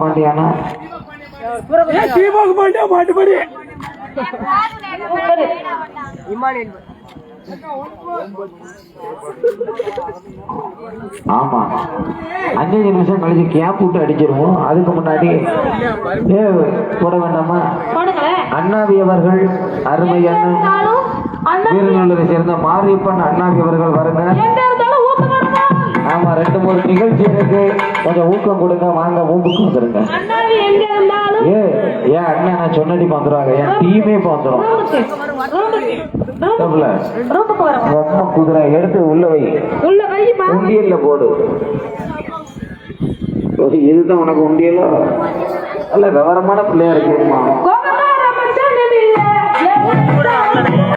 பாண்டியானா பாண்டியா மாட்டுப்படி ஆமா 5 நிமிஷம் கழிச்சு கேப் விட்டு அடிச்சிருவோம். அதுக்கு முன்னாடி போட வேண்டாமா? அண்ணாவி அவர்கள் அருமை அண்ணன் வீரநல்லூரை சேர்ந்த மாரியப்பன் அண்ணாவி அவர்கள் வருங்க. ஆமா 2-3 நிகழ்ச்சி இருக்கு, கொஞ்சம் ஊக்கம் கொடுங்க. வாங்க ஊம்புக்கு வந்துருங்க. ஏன் அண்ணா நான் சொன்னடி வந்துருவாங்க, என் டீமே வந்துடும். குதிரை எடுத்து உள்ள வை, உண்டியல்ல போடு. இதுதான் உனக்கு உண்டியலோ? அல்ல விவரமான பிள்ளையா இருக்குமா?